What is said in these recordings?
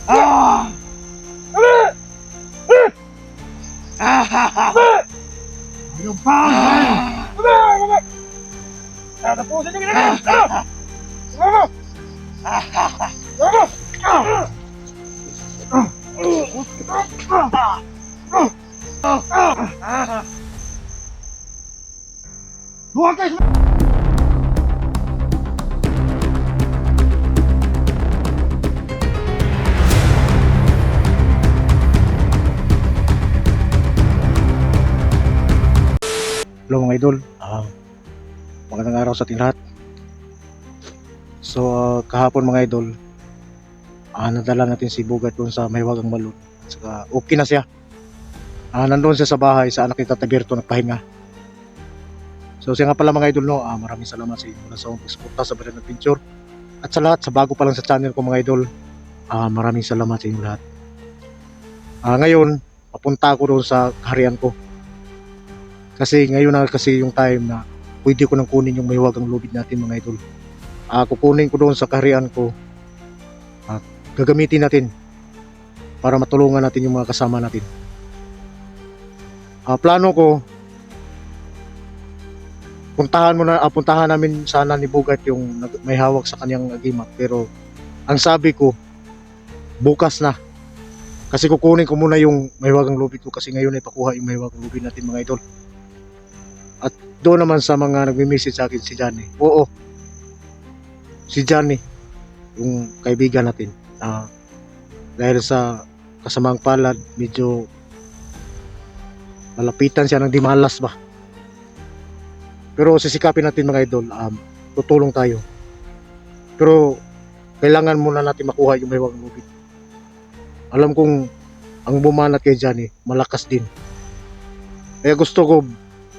Ah! Yung pa! Tatapusin niyo ginagawa! Ano? Huwag kayo! Hello mga idol, magandang araw sa ating lahat. So kahapon mga idol, nadala natin si Bugat doon sa Mahiwagang Malun. Saka okay na siya. Nandoon siya sa bahay sa anak ni Tata Berto nagpahinga. So siya nga pala mga idol, no, maraming salamat sa inyo sa pagsuporta sa Bayan Adventure. At sa lahat, sa bago pa lang sa channel ko mga idol, maraming salamat sa inyo lahat. Ngayon, papunta ako doon sa harian ko. Kasi ngayon na kasi yung time na pwede ko nang kunin yung Mahiwagang Lubid natin mga idol. Kukunin ko doon sa kaharian ko at gagamitin natin para matulungan natin yung mga kasama natin. Plano ko puntahan namin sana ni Bugat yung may hawak sa kanyang agimat, pero ang sabi ko bukas na, kasi kukunin ko muna yung Mahiwagang Lubid ko kasi ngayon ay pakuha yung Mahiwagang Lubid natin mga idol. At doon naman sa mga nagme-message sa akin, si Johnny. Oo, si Johnny, yung kaibigan natin. Dahil sa kasamaang palad, medyo malapitan siya ng di malas ba. Pero sisikapin natin mga idol, tutulong tayo. Pero kailangan muna natin makuha yung Mahiwagang Lubid. Alam kong ang bumanat kay Johnny, malakas din. Kaya gusto ko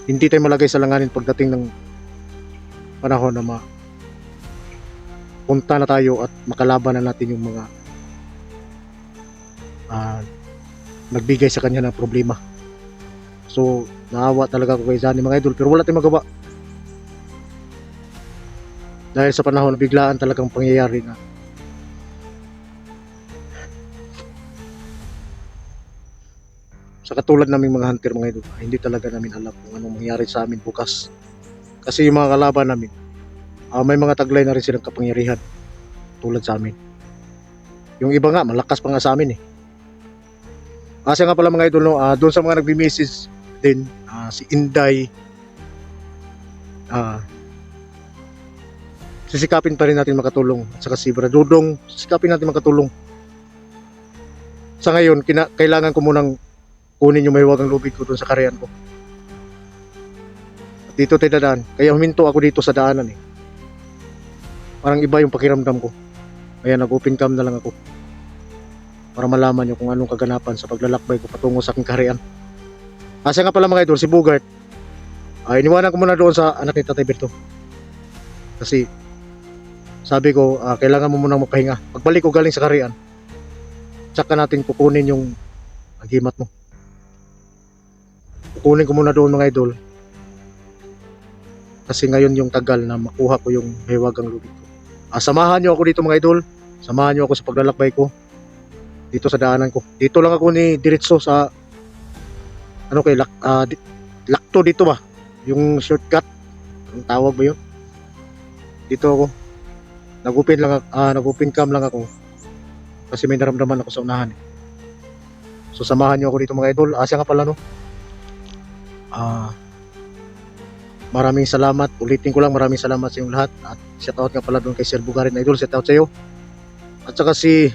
hindi tayo malagay sa langanin pagdating ng panahon na punta na tayo at makalaban na natin yung mga nagbigay sa kanya ng problema. So naawa talaga ako kay Johnny mga idol, pero wala tayong magawa dahil sa panahon na biglaan talagang pangyayari na sa katulad naming mga hunter mga idol, hindi talaga namin alam kung anong mangyari sa amin bukas. Kasi yung mga kalaban namin, may mga taglay na rin silang kapangyarihan tulad sa amin. Yung iba nga malakas pa nga sa amin eh. Siya nga pala mga idol, no, doon sa mga nagbi-message din, si Inday, sisikapin pa rin natin makatulong. At saka si Bradudong, sisikapin natin makatulong. Sa ngayon, kailangan ko munang kunin yung Mahiwagang Lubid ko doon sa kaharian ko. At dito tayo dadaan. Kaya huminto ako dito sa daanan eh. Parang iba yung pakiramdam ko. Kaya nag-open cam na lang ako para malaman nyo kung anong kaganapan sa paglalakbay ko patungo sa aking kaharian. Siya nga pala mga idol, si Bugart, iniwanan ko muna doon sa anak ni Tatay Berto. Kasi sabi ko, kailangan mo munang magpahinga. Pagbalik ko galing sa kaharian, tsaka natin kukunin yung agimat mo. Kukunin ko muna doon mga idol. Kasi ngayon yung tagal na makuha ko yung Mahiwagang Lubid ko. Samahan nyo ako dito mga idol. Samahan nyo ako sa paglalakbay ko dito sa daanan ko. Dito lang ako ni diretso sa Lakto dito ba? Yung shortcut. Ang tawag ba yun? Dito ako. Nag-open cam lang ako. Kasi may naramdaman ako sa unahan eh. So samahan nyo ako dito mga idol. Siya nga pala no. Maraming salamat. Ulitin ko lang, maraming salamat sa inyong lahat. At shoutout nga pala doon kay Sir Bugarin Idol. Shoutout sa iyo. At saka si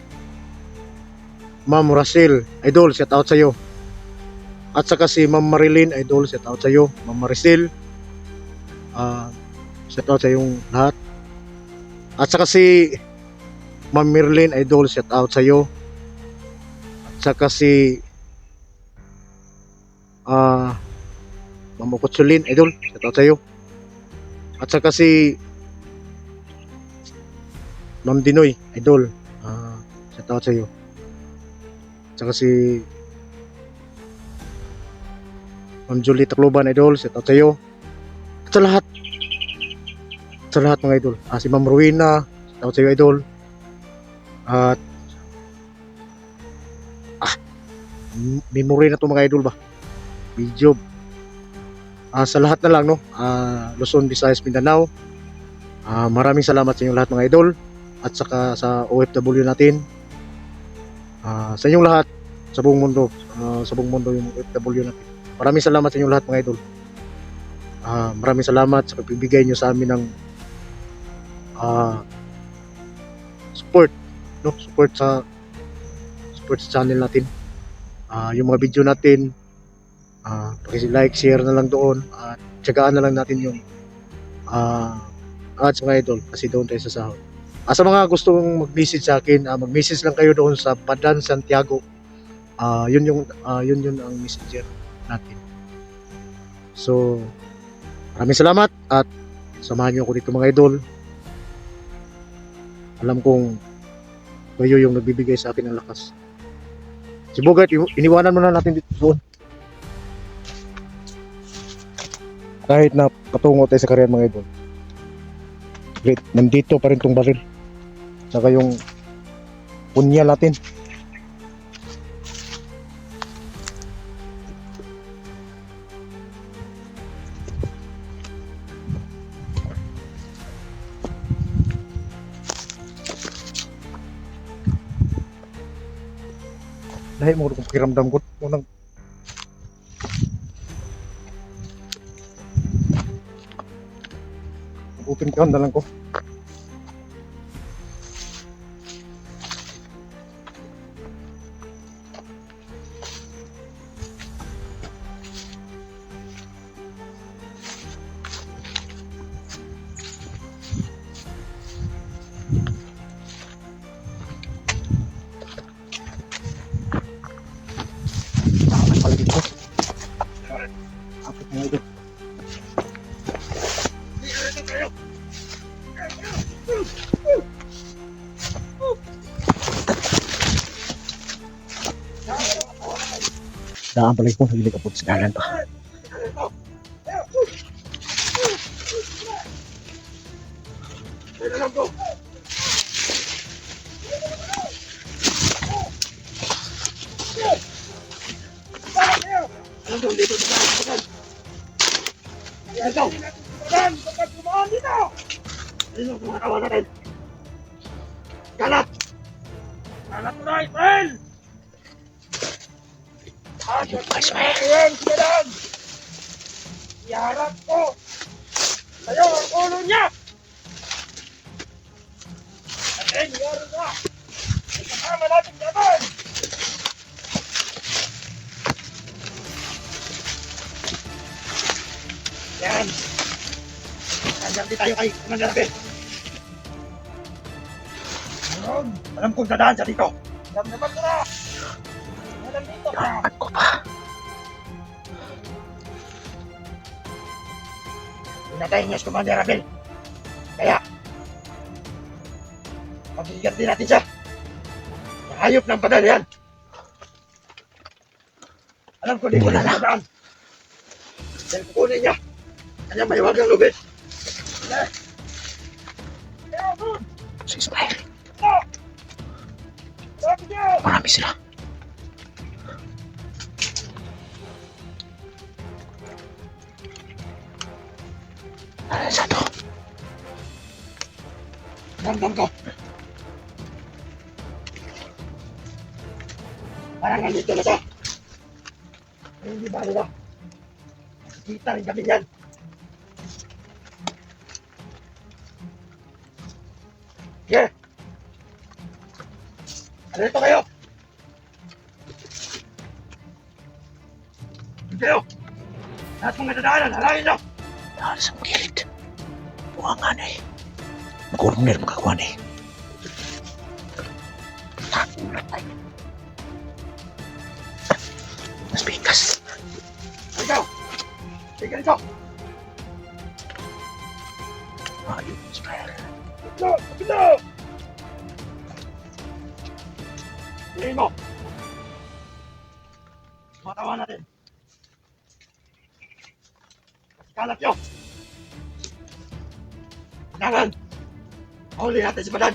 Ma'am Rachel Idol. Shoutout sa iyo. At saka si Ma'am Marilyn Idol. Shoutout sa iyo. Ma'am Maricel. Shoutout sa iyong lahat. At saka si Ma'am Merlin Idol. Shoutout sa iyo. At saka si Ma'am Kutsulin Idol, shoutout sa iyo. At saka si Ma'am Dinoy Idol, shoutout sa iyo. At saka si Ma'am Julie Tacloban Idol, shoutout sa iyo. At sa lahat mga idol. Si Ma'am Rowena, shoutout sa iyo Idol. At memory na to mga idol ba. Video. Sa lahat na lang no, Luzon, Visayas, Mindanao. Maraming salamat sa inyong lahat mga idol at saka sa OFW natin. Sa inyong lahat sa buong mundo, yung OFW natin. Maraming salamat sa inyong lahat mga idol. Maraming salamat sa pagbibigay niyo sa amin ng support no, support sa channel natin. Yung mga video natin, paki-like, share na lang doon at tiyagaan na lang natin yung ads mga idol kasi doon tayo sa sahod. Sa mga gustong mag-message sa akin, mag-message lang kayo doon sa Padan Santiago. Yun ang messenger natin. So, maraming salamat at samahan niyo ako dito mga idol. Alam kong kayo yung nagbibigay sa akin ng lakas. Si Bogart, iniwanan mo na natin dito doon. Kahit na patungo tayo sa karyan mga idol. Great, nandito pa rin tong baril. Saka yung punya natin. Dahil mo kung pakiramdam ko unang open count na lang ko. Daan pala ko hindi kapot sa dalan pa. Kalat! Kalat mo na, Israel! Ayun pa Ismael. Ayan, sigadan! Iharap ko! Sa'yo ang ulo niya! Ayan, iharap na! Kasama natin naman! Yan! Nandiyan din tayo kay Commander Abel. Alam kong dadaan siya dito. Alam naman ko na! Alam dito ka! Dapat ko pa. Pinatay niya si Commander Abel. Kaya, pabigyan din natin siya. Hayop ng padal yan. Alam ko dito na dadaan. Dahil kukunin niya. Kanya mahiwagang lubid. Si Ismael. Sabi niyo! Marami sila. Satu. Damdam ko. Parang nandito na siya. Hindi ba nila? Kita rin kami yan. Sige. Alito kayo. Hindi kayo. Lahat mong nadadaanan, halangin nyo. Dahil sa gilid. Buwangan eh. Mag-corner magkakuha eh. Takulat tayo. Mas bigas. Ikaw. Sige nito. Ayun, Israel. No! No! Tingin mo. Matawa natin. Kalat nyo. Kailangan. Mahuli natin si Badan.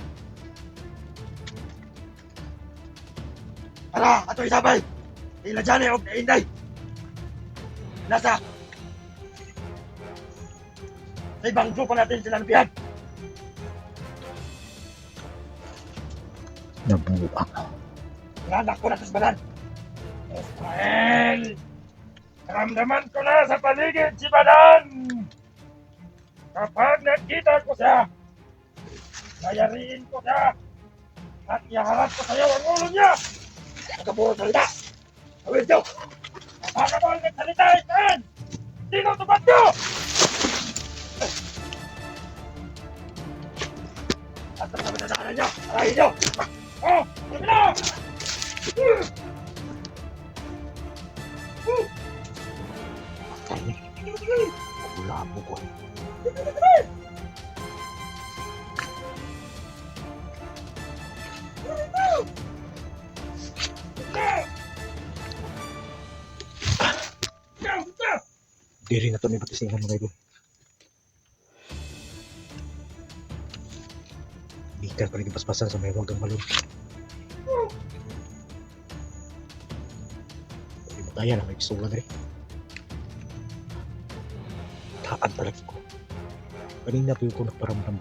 Tara, ato isabay. Ila dyan o kainday. Nasa. Sa ibang grupo natin sila nabihan. Nabuang. Nanak ko na sa banan. Israel! Ramdaman ko na sa paligid si Banan! Kapag nakita ko siya, layariin ko siya at iharap ko sa'yo ang ulo niya! Nagkabuo salita! Awil niyo! Baka mo ang nagsalita, Israel! Sino tumat niyo? At ang naman na niyo! Arahin niyo! Oh! Sige na! Labo ko. Di rin na ito may patisingan mga idol. Bikan pa rin paspasan sa may wagang balon. Hindi mo kaya na may pistola na rin. Taan talaga ko. Kanina pa yung ko nagparamdam.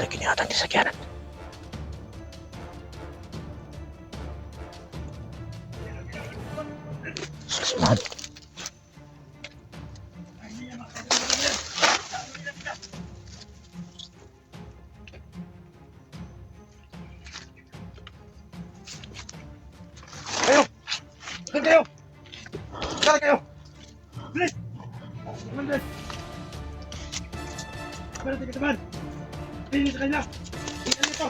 Dahil kinihatan niya sa kyanan. Susunod. Kayo! Saan kayo? Saan kayo? Bilis! Bilis! Pero tingin naman! Tingin sa kanya! Tingin nito!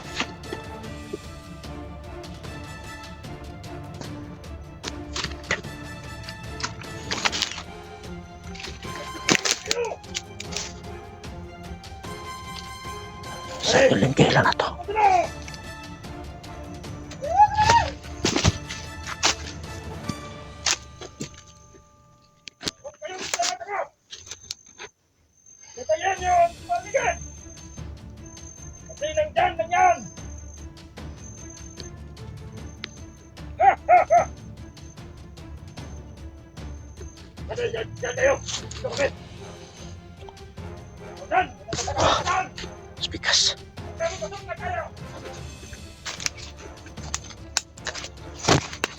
Sa tuling kailan na to. Patayin niyo ang paligid! Kasi nandyan na yan! Ha! Ha! Ha! Kasi yan kayo! Ito kami! Yan! Yan! Spikas. Pasok na kayo!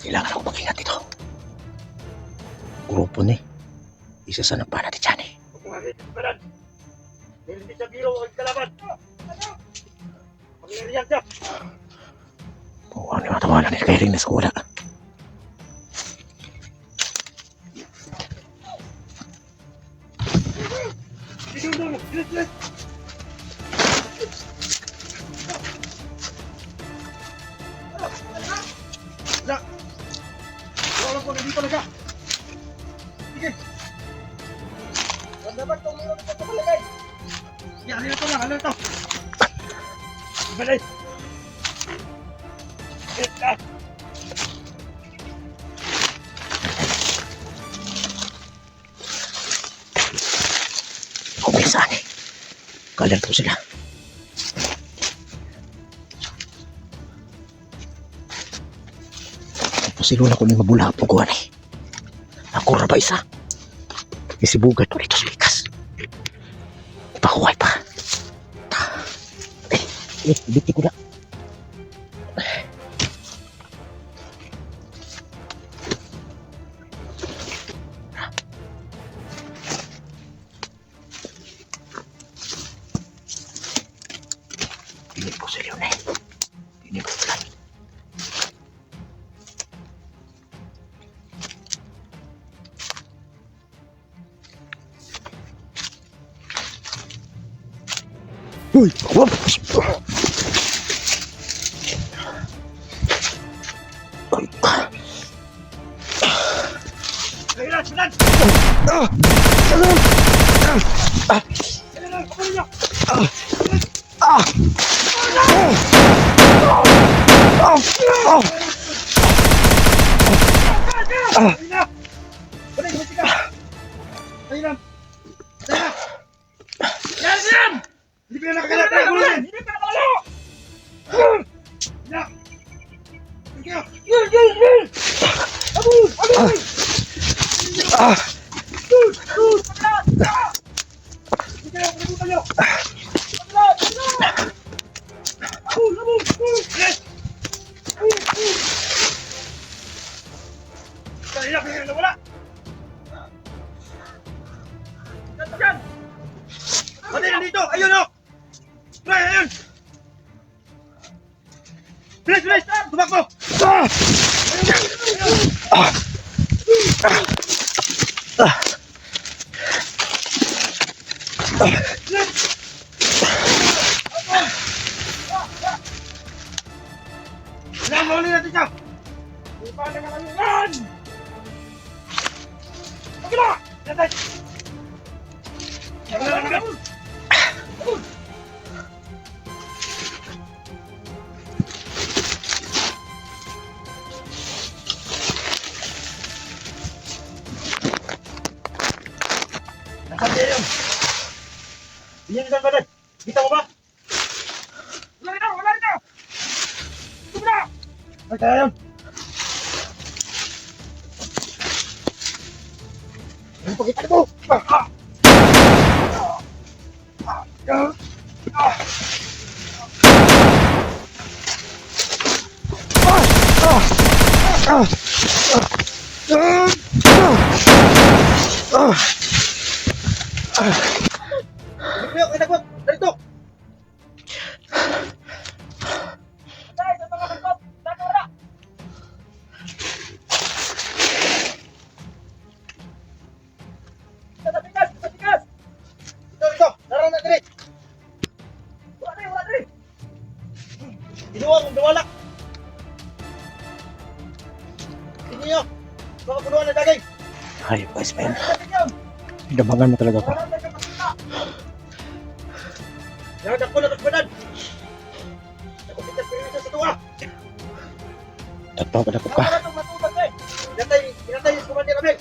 Kailangan ako mag-ingat dito. Grupo ni. Isa sa nagpana ni Johnny. Huwag mong halitin sa banan! Dahil hindi siya biro ang kalaban! Magliriyan siya! Mukhang ni matawanan ni Kairing na sa wala. Sige mo! Bilis! Bilis! Wala! Wala po, nandito talaga! Sige! Wala dapat itong meron ito palagay! Sige, ano ito lang, ano ito? Balay! Ito! Kumpisa ni. Kalerto sila. Pasilula ko ni mabula po ko ni. Ako ra ba isa? Isibugat ko dito sa likas. Ipakuhay pa. Biti ko na. Pilit ko sa liyo na. Hindi ko lang. Uy! Wap! Kailan! Kailan! Ah! Kailan! Kapulin niyo! Ah! Kailan! Balik! Balik ka! Kailan! Kailan! Yan! Hindi ko na nakakalata! Hindi ko na nakalalo! Yan! Yun! Yun! Abul! Abul! Ah! Yun! Yun! Pagkalat! Sige, pagkalutan nyo! Pagkalat! Pagkalat! Abul! Abul! Abul! Yes! Abul! Abul! Kanina, kanina na wala! Yan! Pati nandito! Ayun o! Ayun! Ayun! Bilis! Bilis! Tumakbo! Ah! Ah! Ilang mahuli natin siya! Paano ka lang yan? Pagka na! Natay! Pagka na lang! Nasaan kayo yun? Bigyan niyo saan ba doon? Kita mo ba? Wala rito! Wala rito! Tubo na! Ay, kaya yun! Ano pakita mo? Ay, nagbot! Dito! Patay! Sa mga nagbot! Dito wala! Sa tigas! Sa tigas! Dito! Dito! Darang na diri! Wala diri! Wala diri! Inuwang ang dawalak! Tingin nyo! Mga punuan na dagay! Ay, guys, man. Tingin! Inabangan mo talaga ako. Wala na kapasita! Yan ako na kasbanan! Ako pitas pinisa sa tuwa! Tatawag na ko ka. Wala itong matubag eh! Pinatay yung kumandir namin!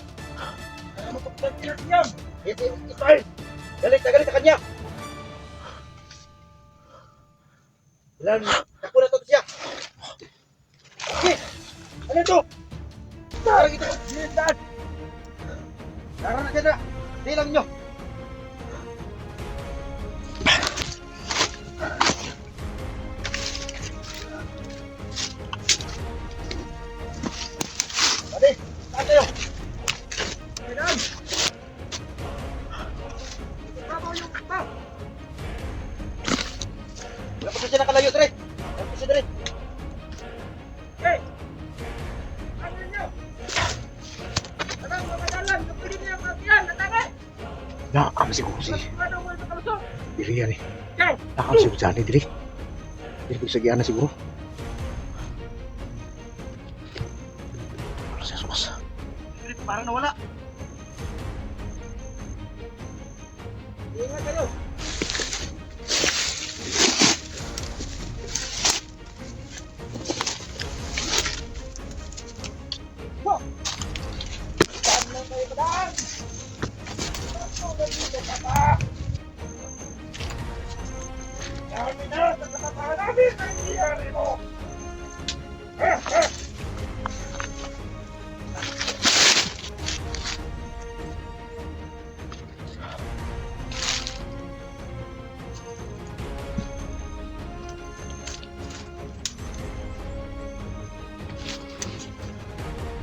Ano mo pagkakas pinatay Ito yung Israel! Galit na galit sa kanya! Ilan, ako na ito siya! Okay! Ano ito? Parang ito! Dilisan! Darang na dyan na! Dilang nyo! Ate! Saan kayo? Kailan? Ikaw yung pa! Wala pa siya nakalayo, Dre! Wala pa siya, Dre! Hey! Ano nyo? Anong mamadalan? Kapili niya ang kapiyan! Natangay! Naam siguro si Ano mo ito kalusok? Dili yan eh. Ikaw! Naam siguro dyan eh, Dili. Dili ko isagian na siguro. Ano siya sumas? Parang nawala. Ingat kayo. Wow! Saan lang kayo padaan? Ano ba dito papa? Dami na sa katatahan namin ang nangyayari mo.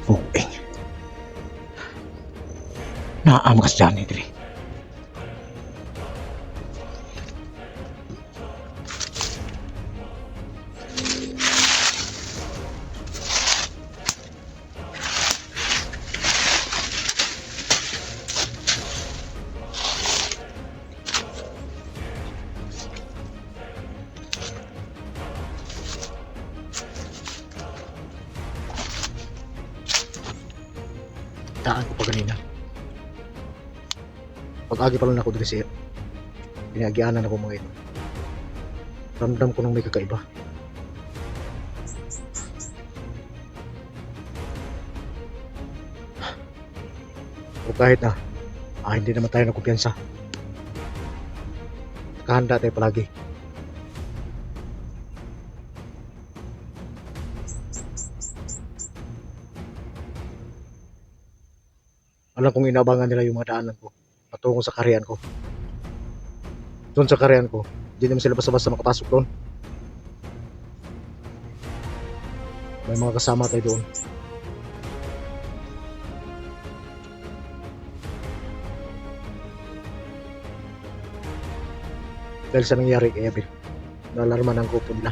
Bueng. Naam kas dyan eh, Dili. Taan ko pa ganina. Pag-agi pa lang ako dito siya. Pinagianan ako mga ito. Ramdam ko nang may kakaiba. O kahit na, hindi naman tayo nagkumpiyansa. Nakahanda tayo palagi. Alam kong inaabangan nila yung mga daanan ko patungo sa karyan ko. Doon sa karyan ko, hindi naman sila basta-basta makapasok doon. May mga kasama tayo doon. Dahil sa nangyari kay Abel, naalarman ang grupo nila.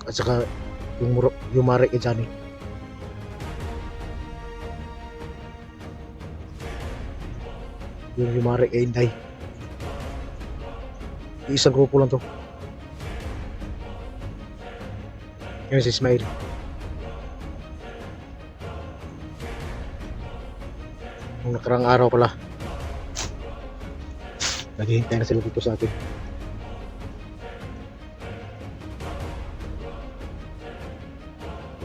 At saka yung Mare kay Johnny. Yung Mare kay Inday. Isang grupo lang to. Ngayon si Ismail. Nung nakarang araw pala, naghihintay na sila dito sa atin.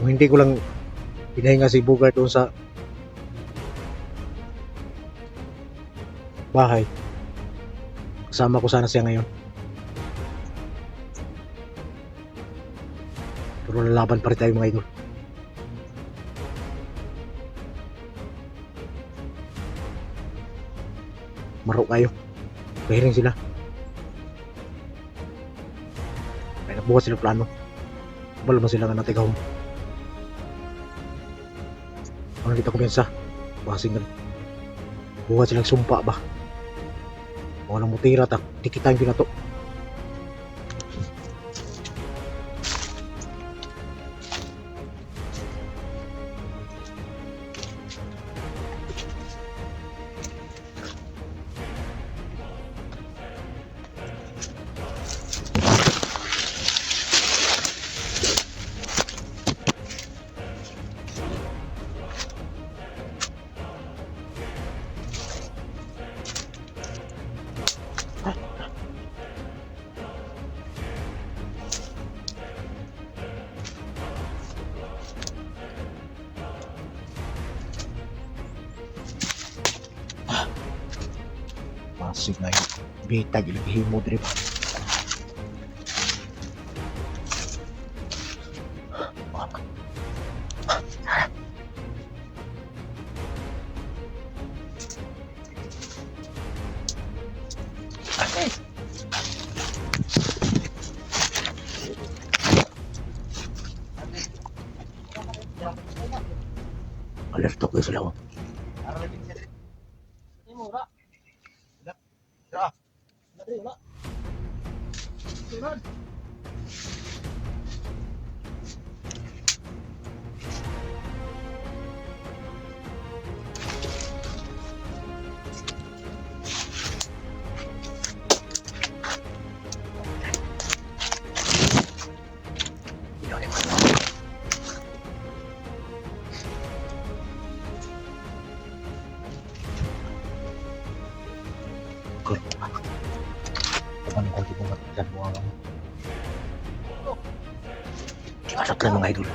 Kung hindi ko lang pinahinga si Bugard doon sa bahay, kasama ko sana siya ngayon. Pero lalaban pa rin tayo mga idol. Maro kayo. Pahiring sila. May nagbukas sila plano. Wala ba sila nga natigahom? Ang kita kumpensa. Basing nga. Bukas silang sumpa ba? Walang mutira ta. Di kita yung pinato. Masig na yun. Bitag ilagihimo diri pa. Alerto ko sila ko. Teman ko di bunga dan buang. Asat lang mga idol.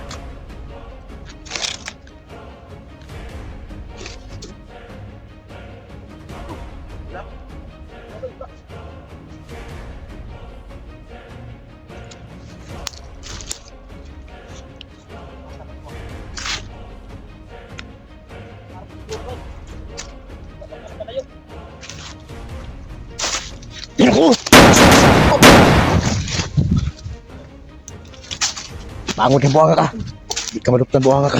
Bangun din buang ka. Di ka maluptan buang ka.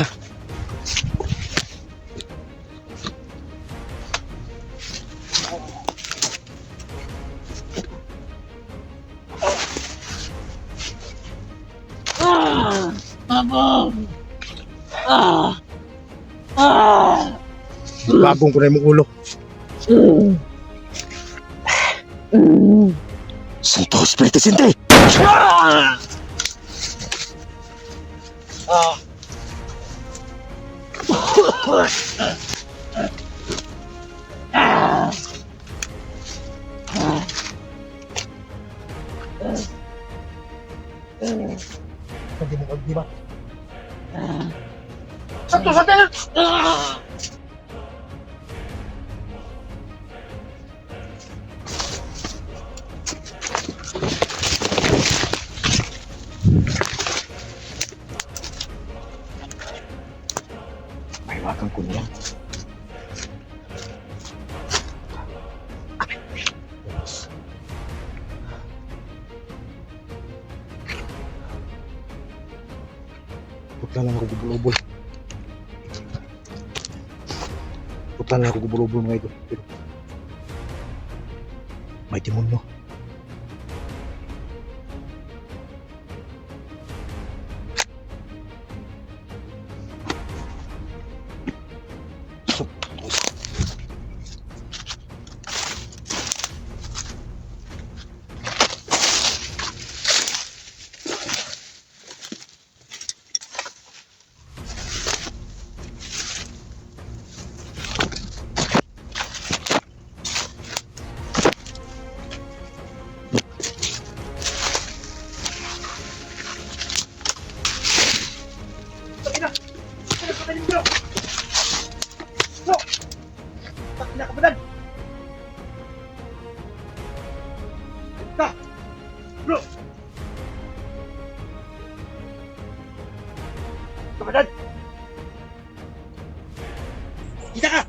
Bagong ko na yung ulo. Santo Espiritu Santo. Hindi mo di ba? Santo Santo. Putla lang ako gubol-ubol. Putla lang ako gubol-ubol mga idol. Pero, may demonyo. Ina! Ano ka tayo bro? Bro! Bakit na kabanan? Ka! Bro! Kabanan! Kita ka!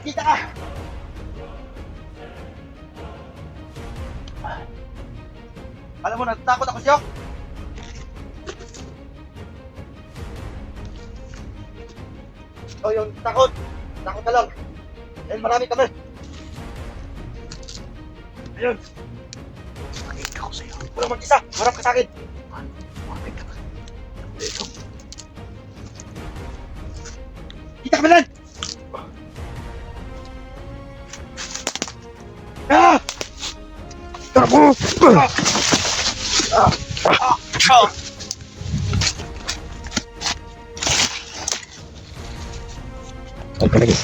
Kita ka! Alam mo, natatakot ako sa'yo. Ikaw yung takot. Takot ka lang. Dahil marami kami. Ayun. Makita ko sa'yo. Walang mag-isa. Harap ka sa akin. Makita ka. Dito. Kita ka ba lang? Ah! Tabo! Oke lagi.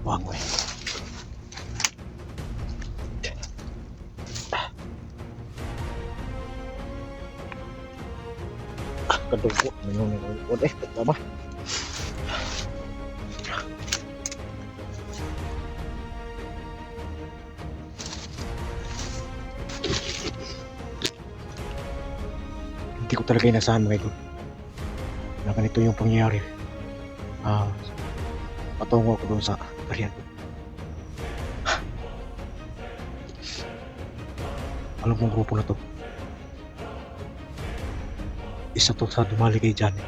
Wang gue. Kedua minum pertama. Hindi ko talaga inasahan mga idol na ganito yung pangyayari. Patungo ako doon sa bariyan ko. Alam mong grupo na to, isa to sa dumali kay Janet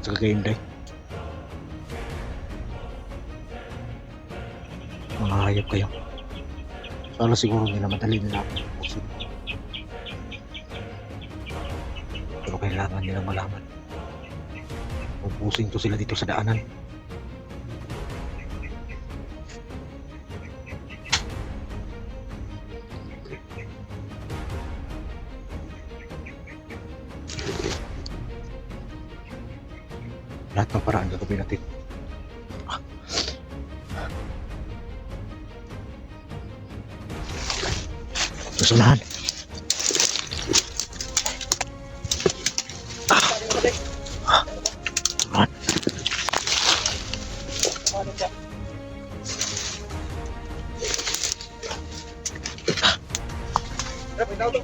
sa Kagainday. Mga hayop kayo. Kala siguro nila madali nila ako pusin. Pero kailangan nilang malaman. Pupusin to sila dito sa daanan. Lahat ng paraan gagawin natin. Susunahan. Harap, ikaw to.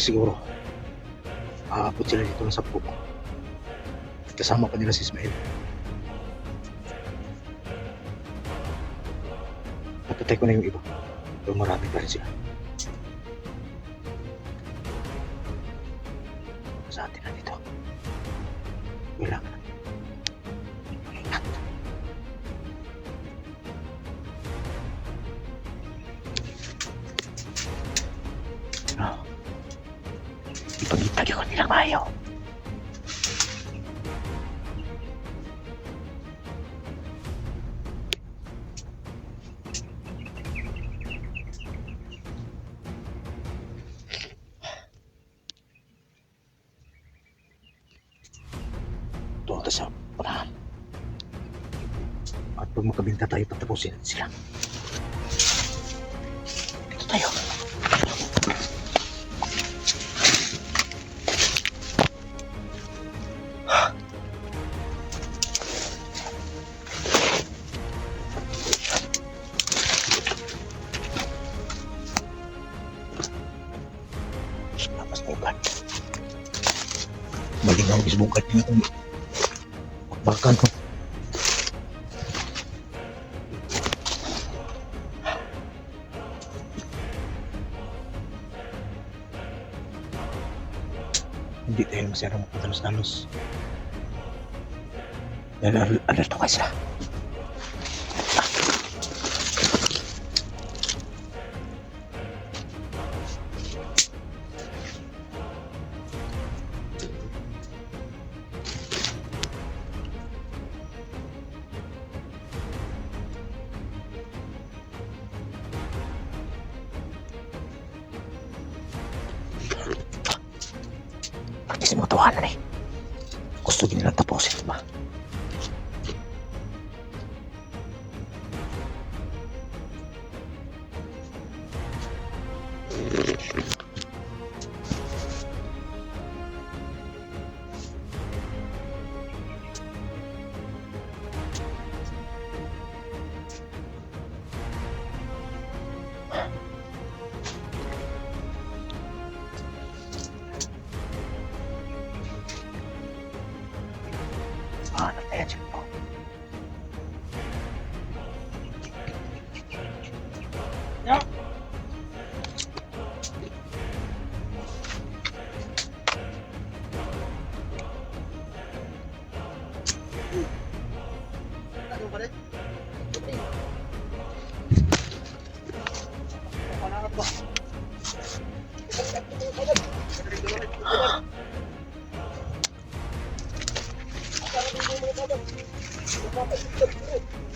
siguro aabot sila dito ng 10. Kasama pa nila si Ismael. Napatay ko na yung iba. Pero marami pa rin sila. Sa atin na dito. Kailangan natin mag-ingat. Ipag-itag yung kanilang mayo. Doon tayo sa unahan. At pag makabinta tayo, patapusin natin sila. Dito tayo. Lapas na ugat. Malingaw isbugat niya itong bakbakan ko. Hindi tayo masyadong magpadalos-dalos. Dahil alerto kayo sila. Kasi mga tawanan eh. Gusto nilang tapusin, diba? Hanap na yan siya po. Ya.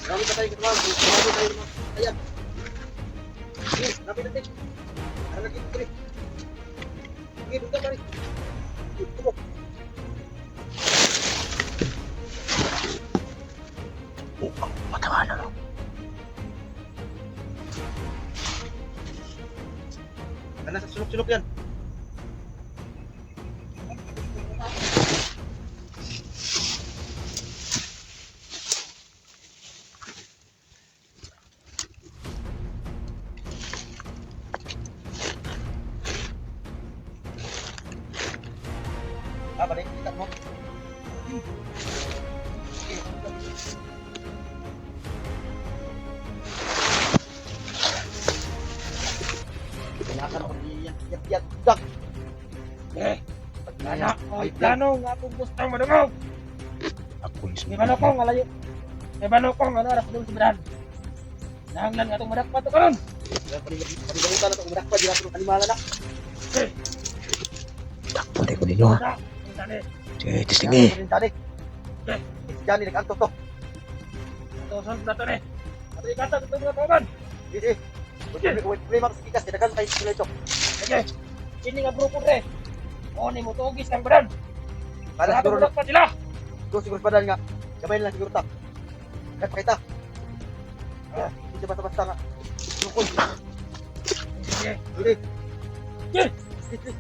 Kami pa tayo kitawag, kami tayo mga ayan. Lapit natin. Para lagi ito rin. Sige, buka pa rin. Tubok. Matawanan mo. Nasa sulok-sulok yan. Balik, kita mo. Kailangan ko iyak-iyak dak. Nana, ay plano nga kung gusto madungog. Ako yung May bano kong alayo. May bano kong ano oras doon sa berahan. Nahanglan nga itong madakpat ito karon. Panigalutan na itong madakpa, di na itong animala na. Takpuntay ko ninyo ha. Dali. Sige, tistingi. Tanik. Diyan, nag-anto to. Ito, saan na ito ni? At ikata ito mga kawan. Hindi. Problema sa kikas, kinagan tayo sila ito. Sige. Ini nga grupo re. O ni mo tugis ng berahan. Para Lahat siguro, ng madakpat sila. doon siguro padal nga. Gabay lang siguro ta. Kahit pakita. Hindi siya basta-basta nga. Lukol. Sige. Hindi. Sige.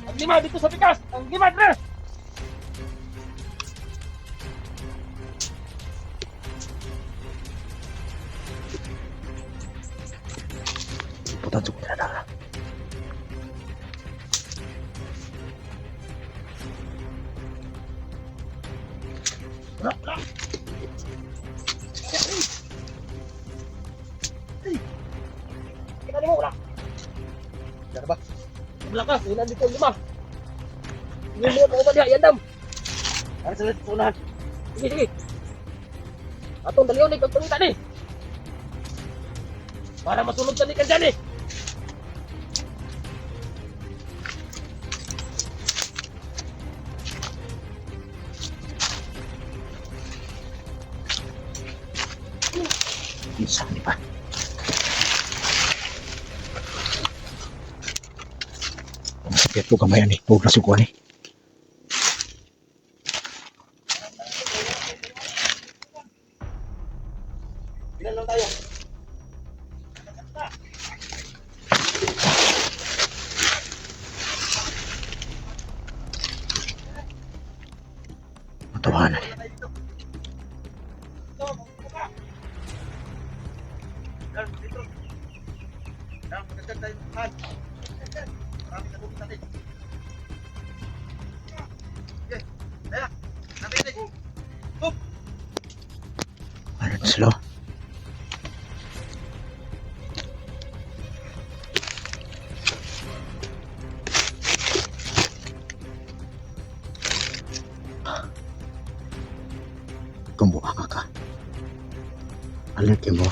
Ang lima dito sa pikas. Ang lima re. Putan sa kumila na. lakas. Hindi nandito yung lima. Hindi mo ako ba diya, yan dam. Para sila sa unahan. Sige, sige. Atong daliw ni pagpangita ni. Para masunod ka ni ka dyan eh. Isa ni pa. Sakit ko kamay ni. Pugras yung kuha ni. Ilan lang tayo? Matawanan. Ano na sila? Kumuha ka. Alert mo.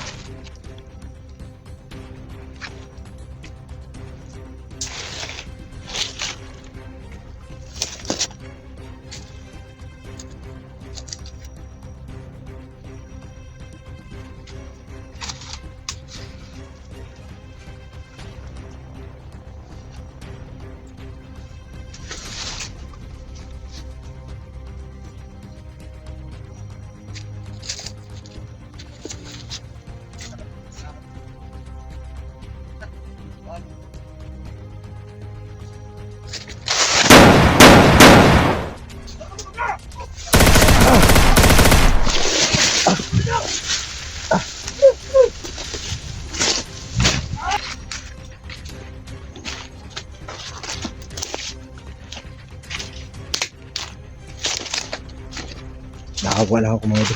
Nakakuha lang ako mga ito.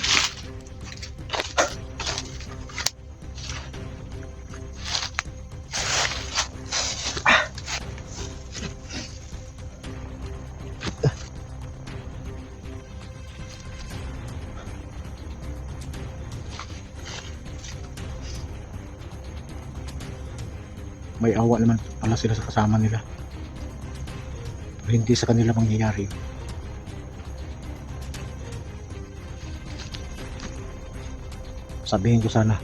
May awa naman pala sila sa kasama nila. Pero hindi sa kanila mangyayari. Sabihin ko sana,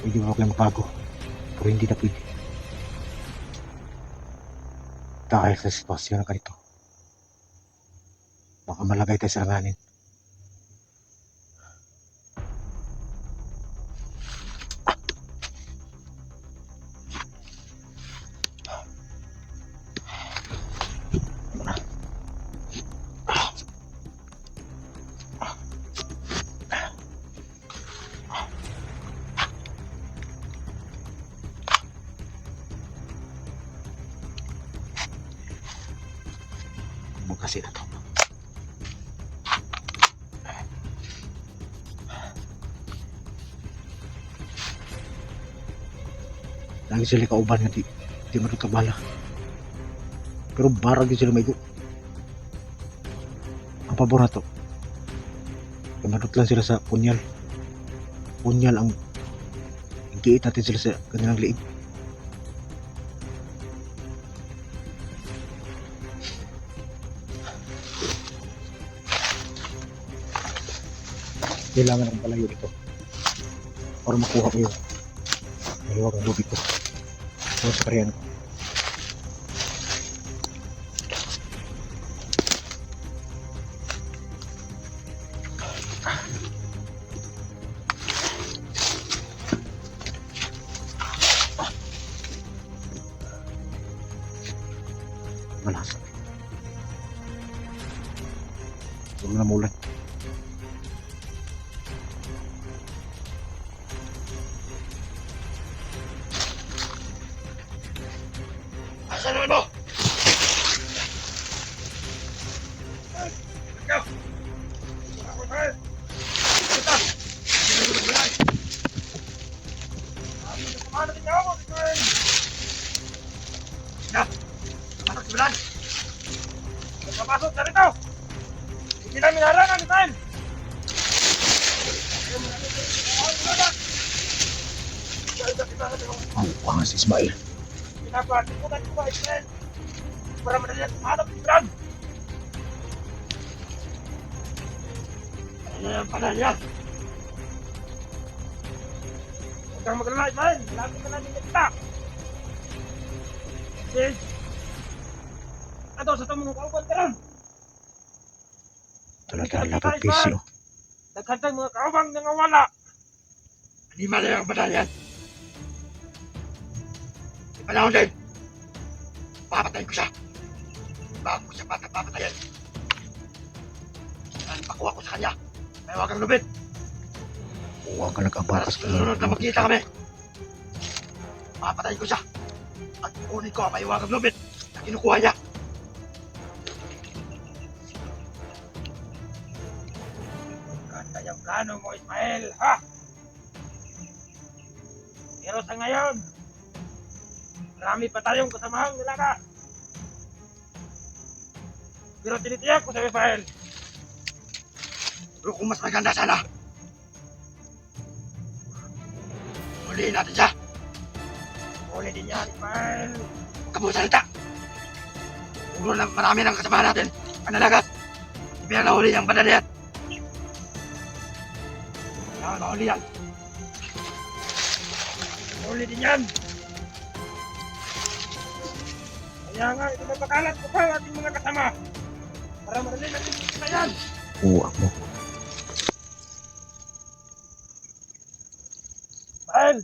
pwede ba kayo magbago? Pero hindi na pwede. Dahil sa sitwasyon na ganito, baka malagay tayo sa langanin. Kasi na to. Lagi sila kauban nga di matut kabala. Pero barag din sila maigo. Ang pabor na to. Kamadot lang sila sa punyal. Punyal ang giit natin sila sa kanilang liig. Kailangan akong palayo dito para makuha ko yung mahiwag ang lubid ko para sa karyan ko. Malasa. Huwag na mulan. Asan naman mo? Go! Ako tayo! Kita! Paano din ako? siya. Pasok si Bilan. Papasok na rito. Hindi namin harangan ni Kyle. Ang si Ismail. Pinapatipunan ko ba, Israel? Para madali at mahanap si Bilan. Ano yan pala yan? Huwag kang magalala, Ismael. Malapit na namin kita. Kasi, ato sa itong mga kauban ka lang. Talaga lapit pisyo. Nagkantang mga kaubang nangawala. Hindi mali ang badalyan. Di panahon din. Papatayin ko siya. Bago ko siya papatayin. Dahil pakuha ko sa kanya. May huwag kang lubid. Huwag ka nag-abakas ka Sunod na lang. magkita kami. Papatayin ko siya. At kunin ko ang may huwag kang lubid na kinukuha niya. Ganda yung plano mo, Ismael, ha? Pero sa ngayon, marami pa tayong kasamahang nilaga. Pero tinitiyak ko sa Ismael. Pero kung mas maganda sana, huliin natin siya. Huli din yan, Ismael. Huwag ka mo salita. Puro na marami ng kasamahan natin ang nalagas. Hindi na nahuli ang badal yan. Kailangan mahuli yan. Huli din yan. Kaya nga, ipapakalat ko pa ang ating mga kasama. Para madali natin kita yan. Huwag mo. Ismael!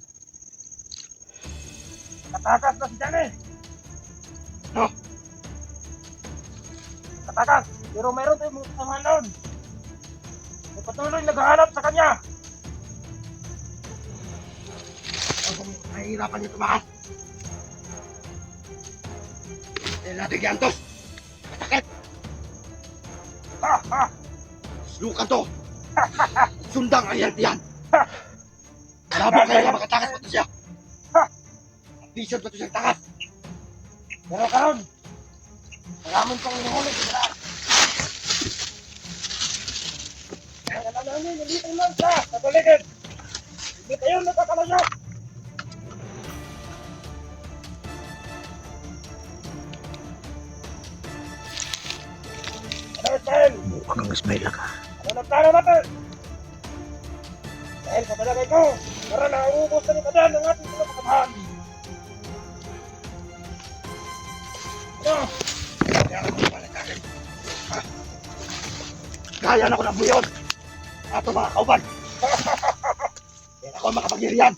Katakas na si Jane. No? Katakas. Pero mayroon tayong mga kasamahan doon. May patuloy naghahanap sa kanya. Kung nahihirapan niyo tumakas. Dahil natin giantos. Masakit. Ha! Ha! Slukan to. Sundang ang yan. Malabo kaya na makatakas pa to siya. Vision pa to siyang takas. Pero karon, maraming pang inuhuli sa daan. Kaya namin, nandito lang siya sa paligid. Hindi kayo nakakalayo. Ano, Ismael? Huwag kang Ismail ka. Ano na plano natin? Dahil sa palagay ko, para nauubos na ni Kadan ang ating mga kasamahan. Ano? Kaya ako balik natin. Kaya na ko ng buyon. Ato mga kauban. Kaya ako makapagyarihan.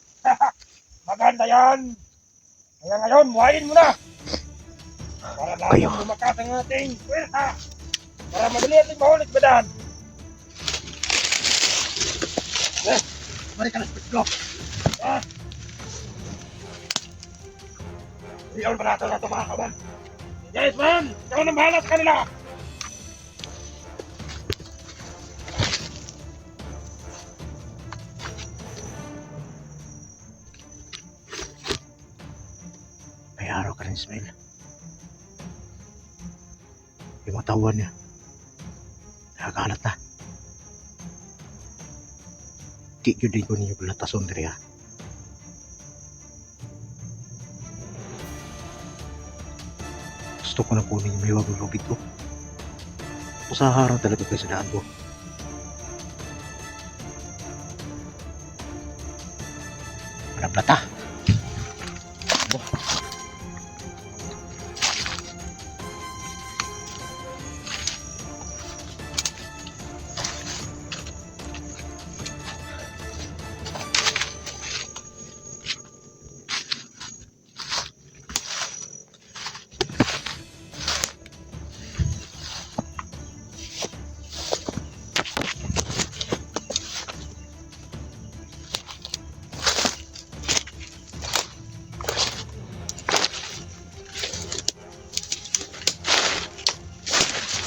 Maganda yan. Kaya ngayon, buhayin mo na. Para Kayo. lalong lumakas ang ating pwersa. Para madali ating mahulit Badan. Balik ka na sa pwesto. Iyon pa natin na ito mga kauban. Yes, man! Ikaw nang bahala sa kanila! May araw ka rin, Ismail. Yung mga tauhan niya. Nakakalat na. Di yun din ko ninyo balatason diri ha. Gusto ko na kunin yung may wagong lubid ko. Usaharang talaga kayo sa daan ko. Manablata!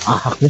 Ahak mo.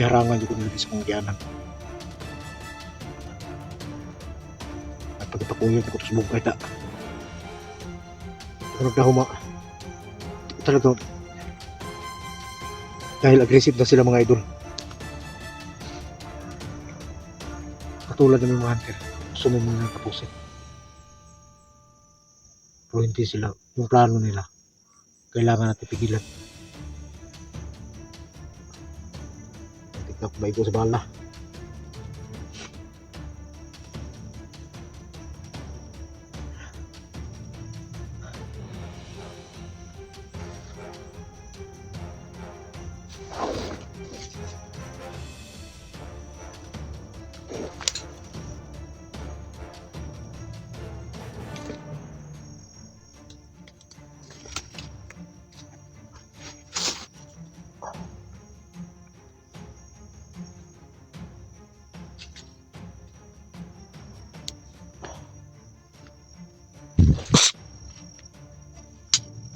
Iharangan yung nilabis kong gianan. At pagkapakuyog ko sa bugay ta. Pero dahuma, talaga, dahil aggressive na sila mga idol. Katulad ng mga hunter, gusto mo muna tapusin. Pero hindi sila, yung plano nila, kailangan natin pigilan. Tignan ko ba ito sa bala?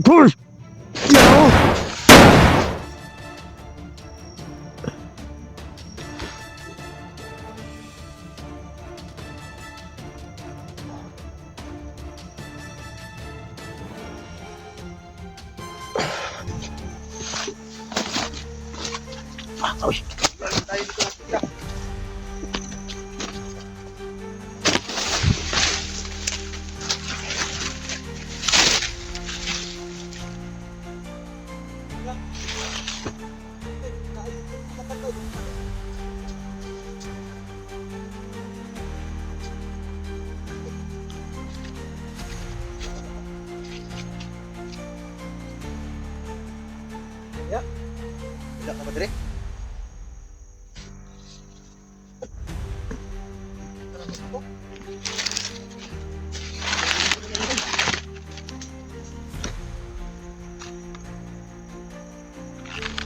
Push! No! Uy! Tayo dito na sila. Ya, tidak apa dire.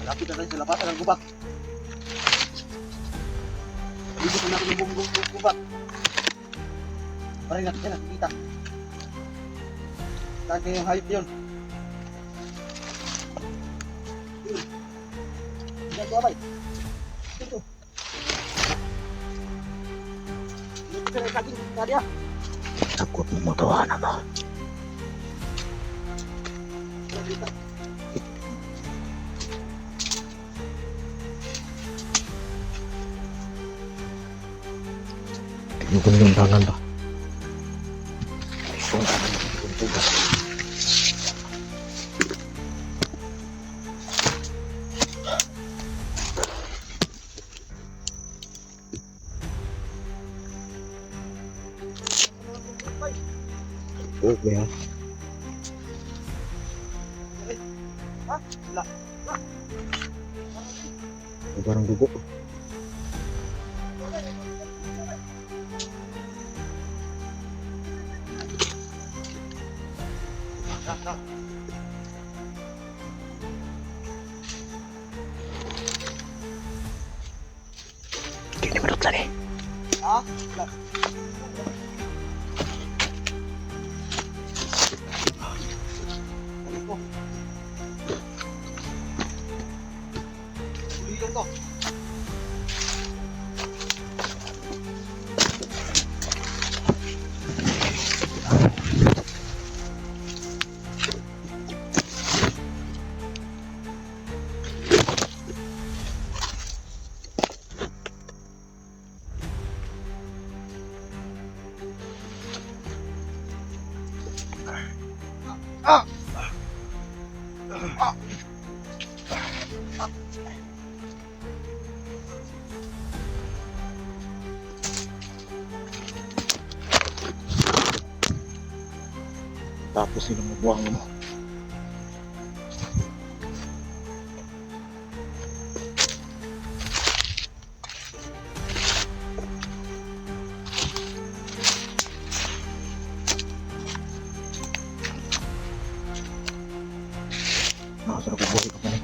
Lapit na tayo sa lapatan ng gubak. Dito na natin yung gubak. Parang natin siya nakikita. Saan kayo yung hayop yun? Dito abay. Dito. Dito ka na kaging kanya. Takot mo matawanan mo. Dito. Tignan ko yung tangan ba? Isong tangan yung tugas. Good, man. Ha? Wala. Parang dugo. Hindi menurut tadi. Ha? Wala. Balik ko. Ulilong to. Tapos silang mabuang mo. Nakasarap ang buhay ka pa rin.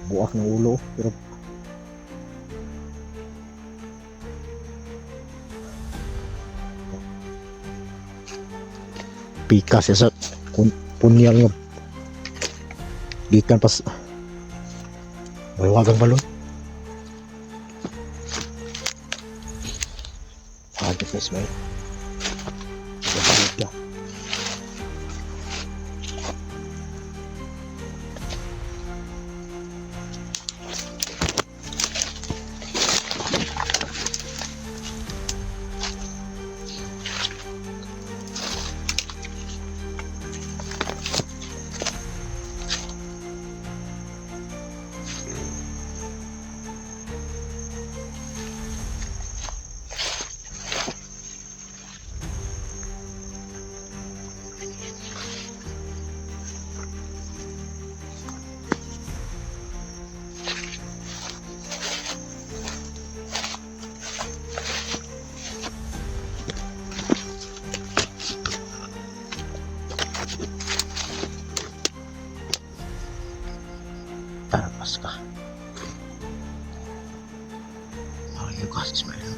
buak ng ulo pero pika siya sa punyal nga gikan pas may wagang balon. Agad na Ismail. Sabalik ka. Tarapas ka. Ayaw ka, Ismail.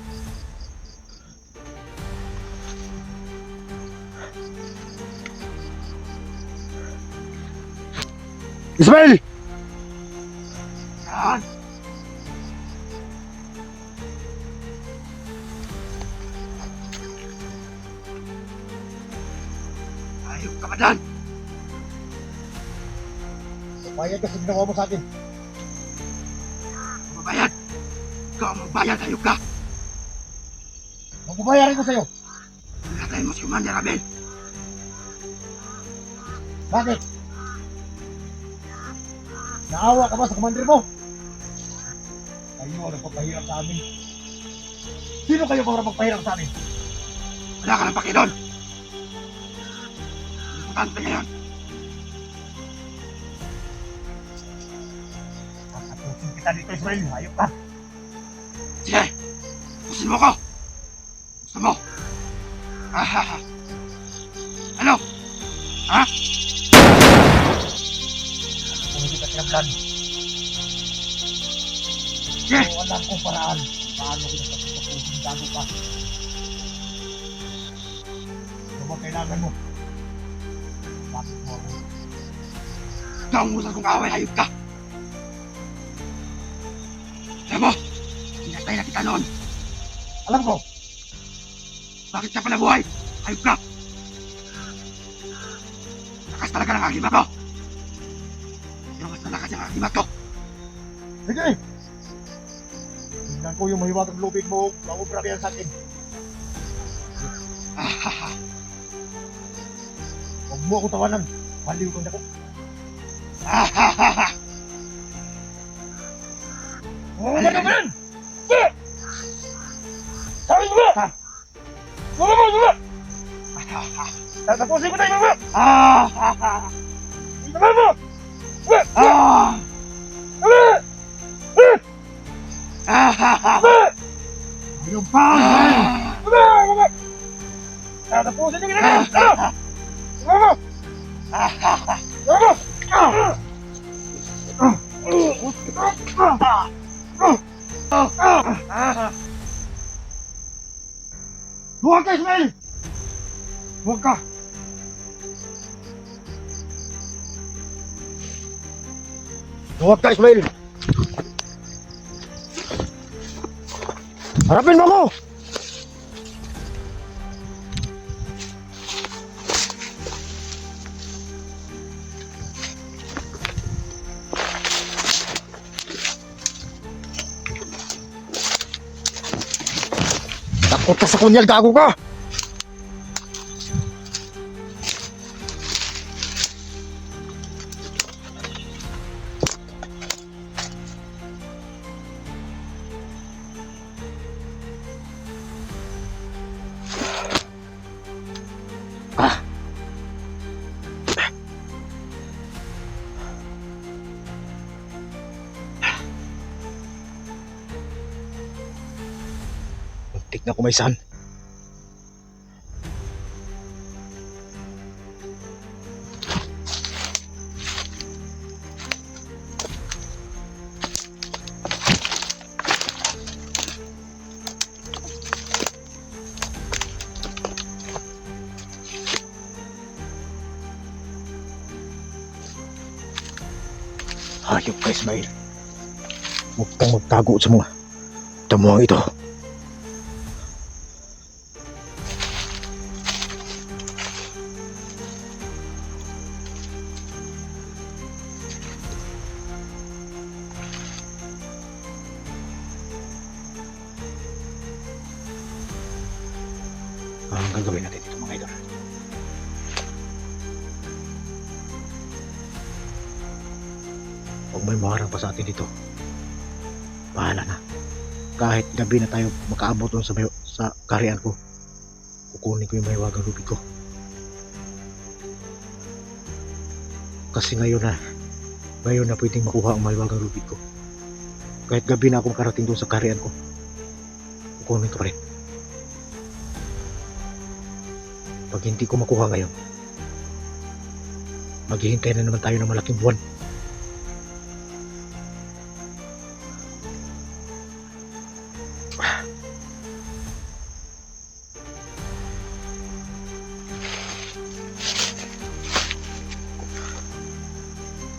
Ismail! Yan! Ayok ka ba dyan? Bayad ka sa ginawa mo sa akin. Mabayad! Ikaw ang magbayad, ayok ka! Magbabayaran ko sa'yo. Pinatay mo si Commander Abel! Bakit? Naawa ka ba sa commander mo? Kayo ang nagpapahirap sa amin. Sino kayo para magpahirap sa amin? Wala ka ng paki doon! Importante ngayon! Kakatusin kita dito, Ismail. Ayok ka. Sige! Pusin mo ko! Gusto mo? Ahaha! Ano? Ha? Kung hindi ka tinablan. Sige! So, alam kong paraan. Paano kita kapatusin bago ka. Ano ba kailangan mo? Bakit mo ako? Ikaw ang usap kong kaaway, ayok ka! Alam mo, pinatay na kita noon. Alam ko. Bakit ka pala buhay? Ayok ka! Lakas talaga ng agimat mo! Pero mas malakas ang agimat ko! Sige! Tingnan ko yung mahiwagang lupit mo. Maubra yan sa akin. Ahaha! Huwag mo ako tawanan. Maliw ko na ko. Ahaha! Oo ba naman? Sige! Sabi mo ba? Wala mo, wala! Tatapusin ko na yung mga! Ahaha! Wala mo! Wala! Ah! Wala! Ahaha! Wala! Ayaw pa! Wala! Wala! Tatapusin ko na yung mga! Wala mo! Ahaha! Wala mo! Huwag ka, Ismail! Huwag ka! Huwag ka, Ismail! Harapin mo ako! Takot ka sa kunyal, gago ka! Muntik na kumaysan. Hayop ka, Ismail. Huwag kang magtago sa mga damuhang ito. Ang gagawin natin dito mga idol. Huwag may maharang pa sa atin dito. Bahala na. Kahit gabi na tayo makaabot doon sa karian ko, kukunin ko yung mahiwagang lubid ko. Kasi ngayon na pwedeng makuha ang mahiwagang lubid ko. Kahit gabi na ako makarating doon sa karian ko, kukunin ko pa rin. Pag hindi ko makuha ngayon, maghihintay na naman tayo ng malaking buwan.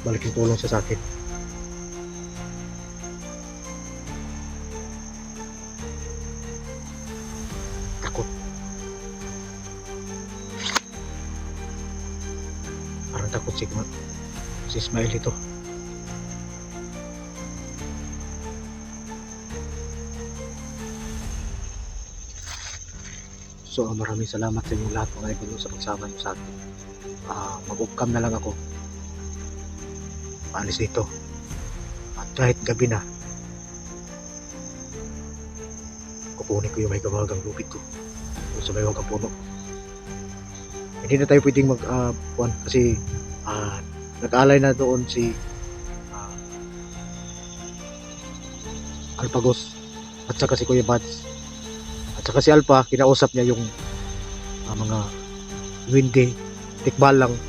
Malaking tulong siya sa akin. Takot. Parang takot si Ismail ito. So maraming salamat sa inyong lahat mga idol sa pagsama niyo sa akin. Mag-upcam na lang ako. Paalis dito. At kahit gabi na, kukunin ko yung may gawagang lubid ko doon sa may wagang puno. Hindi na tayo pwedeng kasi nag-alay na doon si Alpagos at saka si Kuya Bads at saka si Alpa. Kinausap niya yung mga windy tikbalang,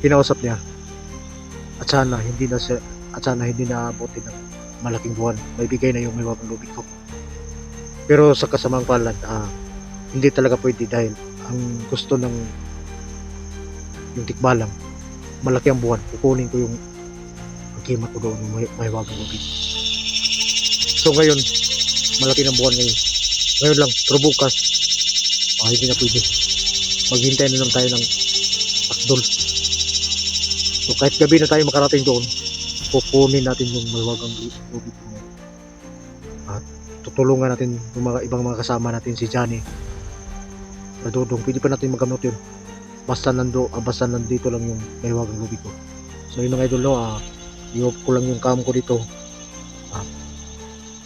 kinausap niya. At sana hindi na abutin ng malaking buwan. May bigay na yung may wagang lubid ko. Pero sa kasamang palad, hindi talaga pwede dahil ang gusto ng yung tikbalang, malaki ang buwan. Kukunin ko yung pagkimat ko doon ng may wagang lubid. So ngayon, malaki ng buwan ngayon. Ngayon lang, pero bukas, hindi na pwede. Maghintay na lang tayo ng pakdol. So kahit gabi na tayo makarating doon, kukunin natin yung mahiwagang lubid ko. At tutulungan natin yung mga ibang mga kasama natin, si Johnny, Dodong. Pwede pa natin magamot yun. Basta nandito lang yung mahiwagang lubid ko. So yung mga idol, i-off ko lang yung cam ko dito.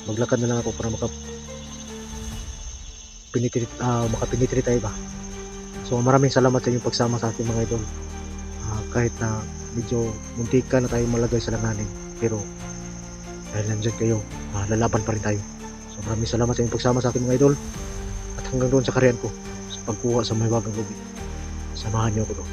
Maglakad na lang ako para makapinitri tayo ba. So maraming salamat sa inyong pagsama sa ating mga idol. Kahit na medyo muntika na tayo malagay sa langanin, pero dahil nandyan kayo, lalaban pa rin tayo. So maraming salamat sa inyong pagsama sa akin mga idol, at hanggang doon sa kariyan ko sa pagkuha sa mahiwagang lubid. Samahan niyo ako doon.